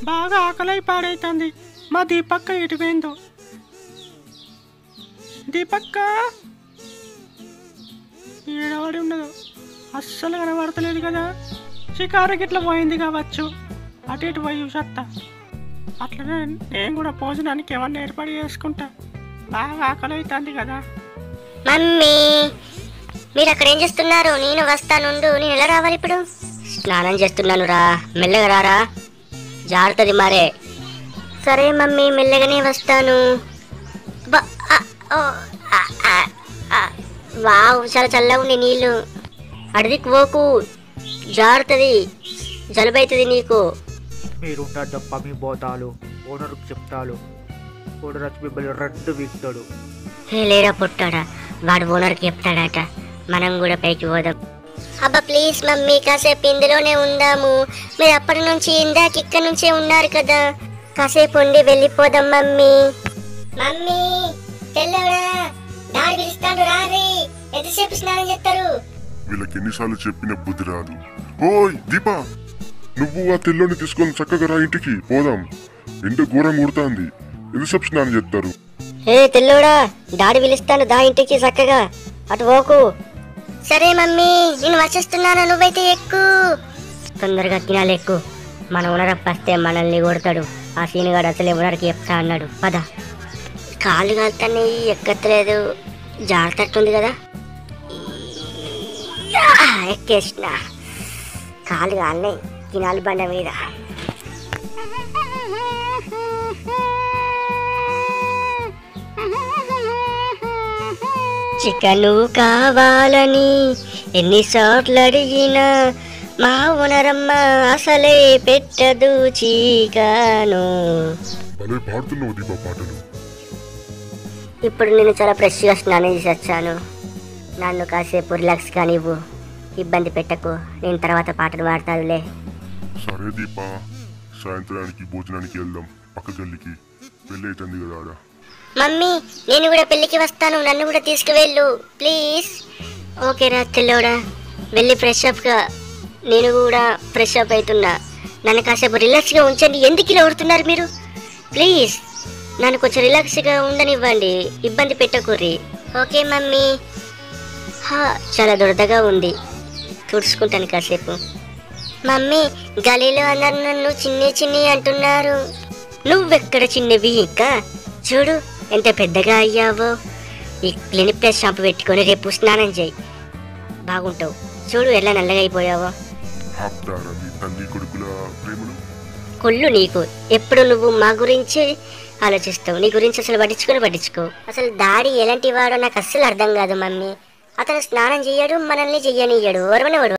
బాగా ఆకలై పాడైతుంది. మా దీపక్క ఎటుపోయిందో? దీపక్క ఏడవడి ఉండదు, అస్సలు కనబడతలేదు కదా. షికారు గిట్ల పోయింది కావచ్చు, అటు ఇటు పోయి చూసత్తా. అట్లనే నేను కూడా భోజనానికి ఏమన్నా ఏర్పాటు చేసుకుంటా. బాగా ఆకలి అవుతుంది కదా. మమ్మీ మీరు అక్కడ ఏం చేస్తున్నారు? నేను వస్తానుండు. నేను ఎలా రావాలి ఇప్పుడు? స్నానం చేస్తున్నాను రా, మెల్లగా రారా, జారుతుంది మరే. సరే మమ్మీ, మెల్లగానే వస్తాను. వావ్, చాలా చల్లగా ఉంది నీళ్ళు. అడవికి పోకు, జారుతుంది, జలుబైతుంది నీకు. మీరుంటారు తప్ప మీ బోతాలు ఓనర్కి చెప్తాడు. ఓనర్ వచ్చి మిమ్మల్ని రెడ్డు వీక్తాడు. లేరా పుట్టాడా, వాడు ఓనర్కి చెప్తాడట. మనం కూడా పైకి పోదాం. అబ్బా ప్లీజ్ మమ్మీ, కాసేపు ఇందులోనే ఉందాము. మీరు అప్పటి నుంచి ఇందాక ఇక్కడ నుంచే ఉన్నారు కదా, కాసేపు ఉండి వెళ్ళిపోదాం మమ్మీ. మమ్మీ తెల్లవడా, డాడీ పిలుస్తాడు రారి. ఎంతసేపు స్నానం చేస్తారు? వీళ్ళకి ఎన్నిసార్లు చెప్పిన బుద్ధి రాదు. ఓయ్ దీపా, నువ్వు ఆ తెల్లోని తీసుకొని చక్కగా రా, ఇంటికి పోదాం. ఎండ ఘోరం కొడుతుంది, ఎంతసేపు స్నానం చేస్తారు? ఏ తెల్లోడా, డాడీ పిలుస్తాను, దా ఇంటికి చక్కగా, అటు పోకు. సరే మమ్మీ, నేను వచ్చేస్తున్నాను, నువ్వైతే ఎక్కు. తొందరగా తినాలి, ఎక్కు. మన ఓనరప్ప వస్తే మనల్ని కొడతాడు. ఆ సీనుగాడు అసలే ఓనర్కి చెప్తా అన్నాడు. పద. కాళ్ళు కాలుతాన్ని, ఎక్కట్లేదు, జాగ్రత్తట్టుంది కదా. ఎక్కేసిన, కాళ్ళు కాలినాయి, తినాలి బండ మీద. చికెను కావాలని ఎన్నిసార్లు అడిగినా మా ఓనరమ్మ అసలే పెట్టదు చికెను. పాడుతున్నావు దీపా పాటలు. ఇప్పుడు నేను చాలా ఫ్రెష్గా స్నానం చేసి వచ్చాను. నన్ను కాసేపు రిలాక్స్ కానివ్వు, ఇబ్బంది పెట్టకు. నేను తర్వాత పాటలు పాడతానులే. సరే దీపా, సాయంత్రానికి భోజనానికి వెళ్దాం. పక్క గల్లికి పెళ్ళి అవుతుంది కదా ఆడ. మమ్మీ నేను కూడా పెళ్ళికి వస్తాను, నన్ను కూడా తీసుకువెళ్ళు ప్లీజ్. ఓకే రా తెల్లోడా, వెళ్ళి ఫ్రెష్ అప్గా. నేను కూడా ఫ్రెష్ అప్ అవుతున్నా. నన్ను కాసేపు రిలాక్స్గా ఉంచండి. ఎందుకు ఇలా కొడుతున్నారు మీరు? ప్లీజ్ నన్ను కొంచెం రిలాక్స్గా ఉండనివ్వండి, ఇబ్బంది పెట్టకూర్రి. Okay mummy. చాలా దురదగా ఉంది, తుడుచుకుంటాను కాసేపు. మమ్మీ గలీలో అందరు నన్ను చిన్ని చిన్ని అంటున్నారు. నువ్వెక్కడ చిన్నవి, ఇంకా చూడు ఎంత పెద్దగా అయ్యావో. ఈ క్లినిక్ ప్లస్ షాంపూ పెట్టుకొని రేపు స్నానం చేయి, బాగుంటావు. చూడు ఎలా నల్లగా అయిపోయావో. కొల్లు నీకు, ఎప్పుడు నువ్వు మా గురించి ఆలోచిస్తావు, నీ గురించి అసలు పట్టించుకో. అసలు డాడీ ఎలాంటి వాడో నాకు అస్సలు అర్థం కాదు మమ్మీ. అతను స్నానం చెయ్యడు, మనల్ని చెయ్యనియ్యడు. ఎవరమనేవాడు